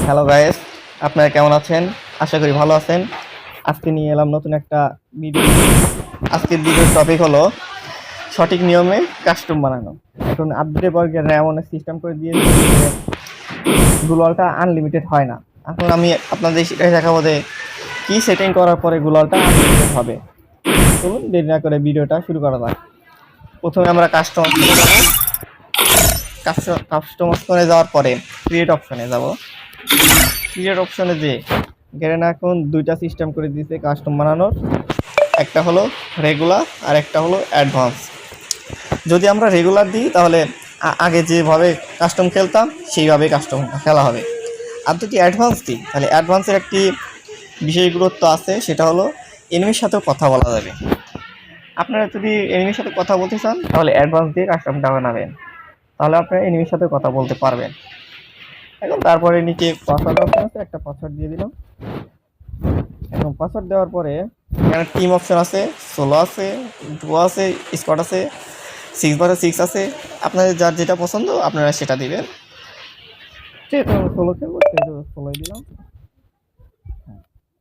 Hello guys, আপনারা কেমন আছেন? আশা করি ভালো আছেন। আজকে নিয়ে এলাম নতুন একটা ভিডিও। আজকের ভিডিওর টপিক হলো সঠিক নিয়মে কাস্টম বানানো। এখন আপডেট বর্গের এমন সিস্টেম করে দিয়েছে যে গ্লোয়ালটা আনলিমিটেড হয় না। এখন আমি আপনাদের সেটাই দেখাবো যে কি সেটিং করার পরে গ্লোয়ালটা আনলিমিটেড হবে। চলুন দেরি না করে ভিডিওটা শুরু করা যাক। প্রথমে আমরা কাস্টমার যাওয়ার পরে ক্রিয়েট অপশনে যাব। ক্রিয়েট অপশনে যে গেরেনা এখন দুইটা সিস্টেম করে দিয়েছে কাস্টম বানানোর, একটা হলো রেগুলার আর একটা হলো অ্যাডভান্স। যদি আমরা রেগুলার দিই তাহলে আগে যেভাবে কাস্টম খেলতাম সেইভাবে কাস্টম খেলা হবে। আর যদি অ্যাডভান্স দিই তাহলে অ্যাডভান্সের একটি বিশেষ গুরুত্ব আছে, সেটা হলো এনিমির সাথেও কথা বলা যাবে। আপনারা যদি এনিমির সাথে কথা বলতে চান তাহলে অ্যাডভান্স দিয়ে কাস্টমটা বানাবেন, তাহলে আপনারা এনিমির সাথে কথা বলতে পারবেন। এখন তারপরে নিচে পাসওয়ার্ড অপশন আছে, একটা পাসওয়ার্ড দিয়ে দিলাম। এখন পাসওয়ার্ড দেওয়ার পরে এখানে টিম অপশন আছে, সোলো আছে, ডুও আছে, স্কোয়াড আছে, 6 আছে। আপনাদের যার যেটা পছন্দ আপনারা সেটা দিবেন। যেহেতু সোলো খেলবো সেহেতু সোলোই দিলাম।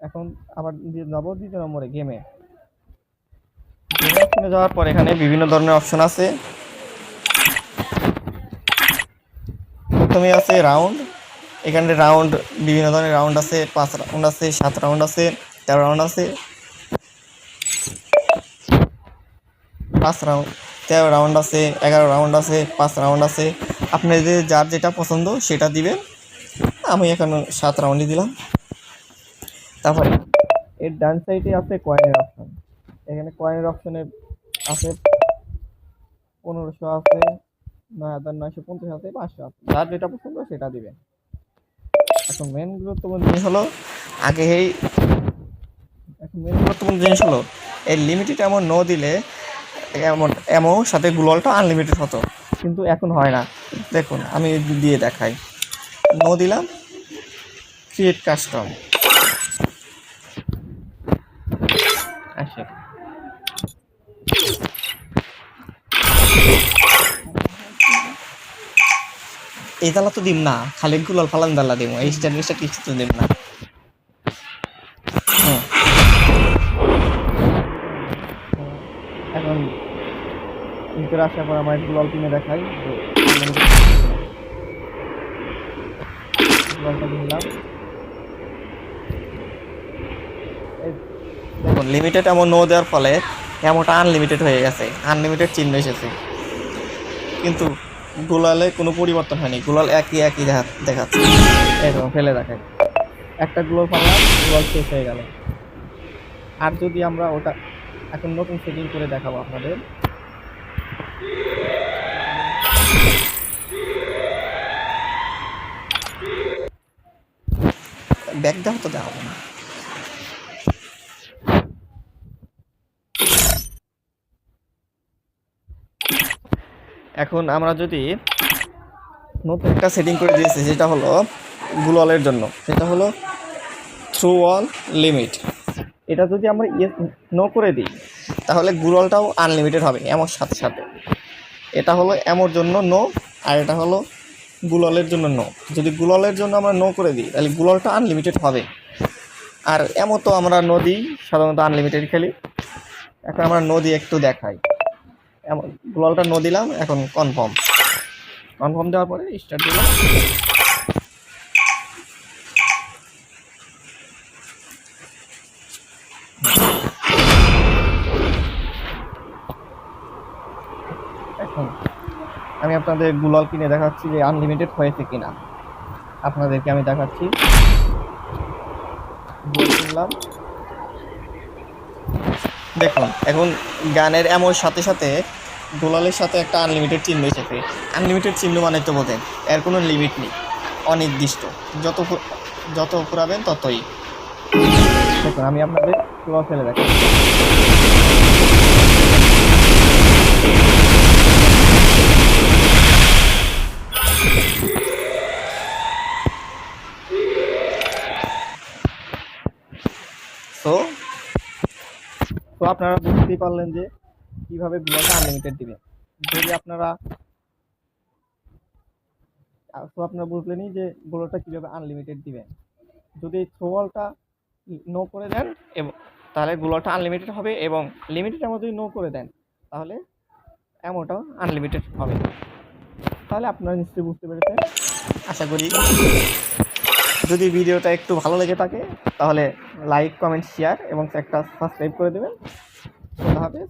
এখন আবার দিয়ে যাবো দ্বিতীয় নম্বরে গেমে অপশনে যাওয়ার পর এখানে বিভিন্ন ধরনের অপশন আছে। প্রথমে আছে রাউন্ড। এখানে রাউন্ড বিভিন্ন ধরনের রাউন্ড আছে, 5 রাউন্ড আছে, 7 রাউন্ড আছে, 13 রাউন্ড আছে, 5 রাউন্ড 13 রাউন্ড আছে, 11 রাউন্ড আছে, 5 রাউন্ড আছে। আপনাদের যার যেটা পছন্দ সেটা দিবেন। আমি এখন 7 রাউন্ডই দিলাম। তারপরে এর ডান সাইডে আছে কয়েনের অপশন। এখানে কয়েনের অপশনে আছে 1500 আছে, 9950 আছে, 500 আছে। যার যেটা পছন্দ সেটা দিবেন। এখন মেন গুরুত্বপূর্ণ জিনিস হলো আগে এই এই লিমিটেড এমন নো দিলে এমন সাথে গ্লোয়ালটা আনলিমিটেড হতো, কিন্তু এখন হয় না। দেখুন আমি দিয়ে দেখাই। নো দিলাম, ক্রিয়েট কাস্টম আসে। এই দালা তো দিম না, খালি গ্লোয়াল ফালান দালা দিম, এই স্টার কিছু তো দিম না। এখন ভিতরে আসার পর আমার গ্লোয়াল কিনে দেখাই। গ্লোয়ালটা কিনলাম। দেখুন লিমিটেড এমন নো দেওয়ার ফলে এমনটা আনলিমিটেড হয়ে গেছে, আনলিমিটেড চিহ্ন এসেছে, কিন্তু গ্লোয়ালে কোনো পরিবর্তন হয়নি। গ্লোয়াল একই একই দেখাচ্ছে। এরকম ফেলে দেখায়, একটা গ্লোয়াল ফাললাম, গ্লোয়াল শেষ হয়ে গেল। আর যদি আমরা ওটা এখন নতুন সেটিং করে দেখাবো আপনাদের। ব্যাক দাও তো দেওয়া হবে না। এখন আমরা যদি নতুন একটা সেটিং করে দিয়েছি, যেটা হলো গ্লোয়ালের জন্য, সেটা হলো থ্রু ওয়াল লিমিট। এটা যদি আমরা নো করে দিই তাহলে গ্লোয়ালটাও আনলিমিটেড হবে এমন সাথে সাথে। এটা হলো এমর জন্য নো, আর এটা হলো গ্লোয়ালের জন্য নো। যদি গ্লোয়ালের জন্য আমরা নো করে দিই তাহলে গ্লোয়ালটা আনলিমিটেড হবে। আর এমন তো আমরা নো দিই, সাধারণত আনলিমিটেড খেলি। এখন আমরা নো দিয়ে একটু দেখাই। এমন গ্লোয়ালটা নো দিলাম, এখন কনফার্ম দেওয়ার পরে স্টার্ট দিলাম। এখন আমি আপনাদের গ্লোয়াল কিনে দেখাচ্ছি যে আনলিমিটেড হয়েছে কিনা। আপনাদেরকে আমি দেখাচ্ছি। কিনলাম, দেখুন এখন গানের এমন সাথে সাথে গ্লোয়ালের সাথে একটা আনলিমিটেড চিহ্ন এসেছে। আনলিমিটেড চিহ্ন মানে তো বোঝেন এর কোনো লিমিট নেই, অনির্দিষ্ট। যত যত পুরাবেন ততই। দেখুন আমি আপনাদের গ্লোয়াল ফেলে দেখাচ্ছি। তো আপনারা বুঝতেই পারলেন যে কিভাবে গ্লোয়ালটা আনলিমিটেড দিবেন। যদি আপনারা তো আপনারা বুঝলেনই যে গ্লোটা কীভাবে আনলিমিটেড দিবেন। যদি থ্রোবলটা নো করে দেন এবং তাহলে গ্লোটা আনলিমিটেড হবে, এবং লিমিটেড অ্যামো যদি নো করে দেন তাহলে অ্যামোটাও আনলিমিটেড হবে। তাহলে আপনারা নিশ্চয়ই বুঝতে পেরেছেন আশা করি। যদি ভিডিওটা একটু ভালো লেগে থাকে তাহলে লাইক, কমেন্ট, শেয়ার এবং একটা সাবস্ক্রাইব করে দেবেন। খোদা হাফেজ।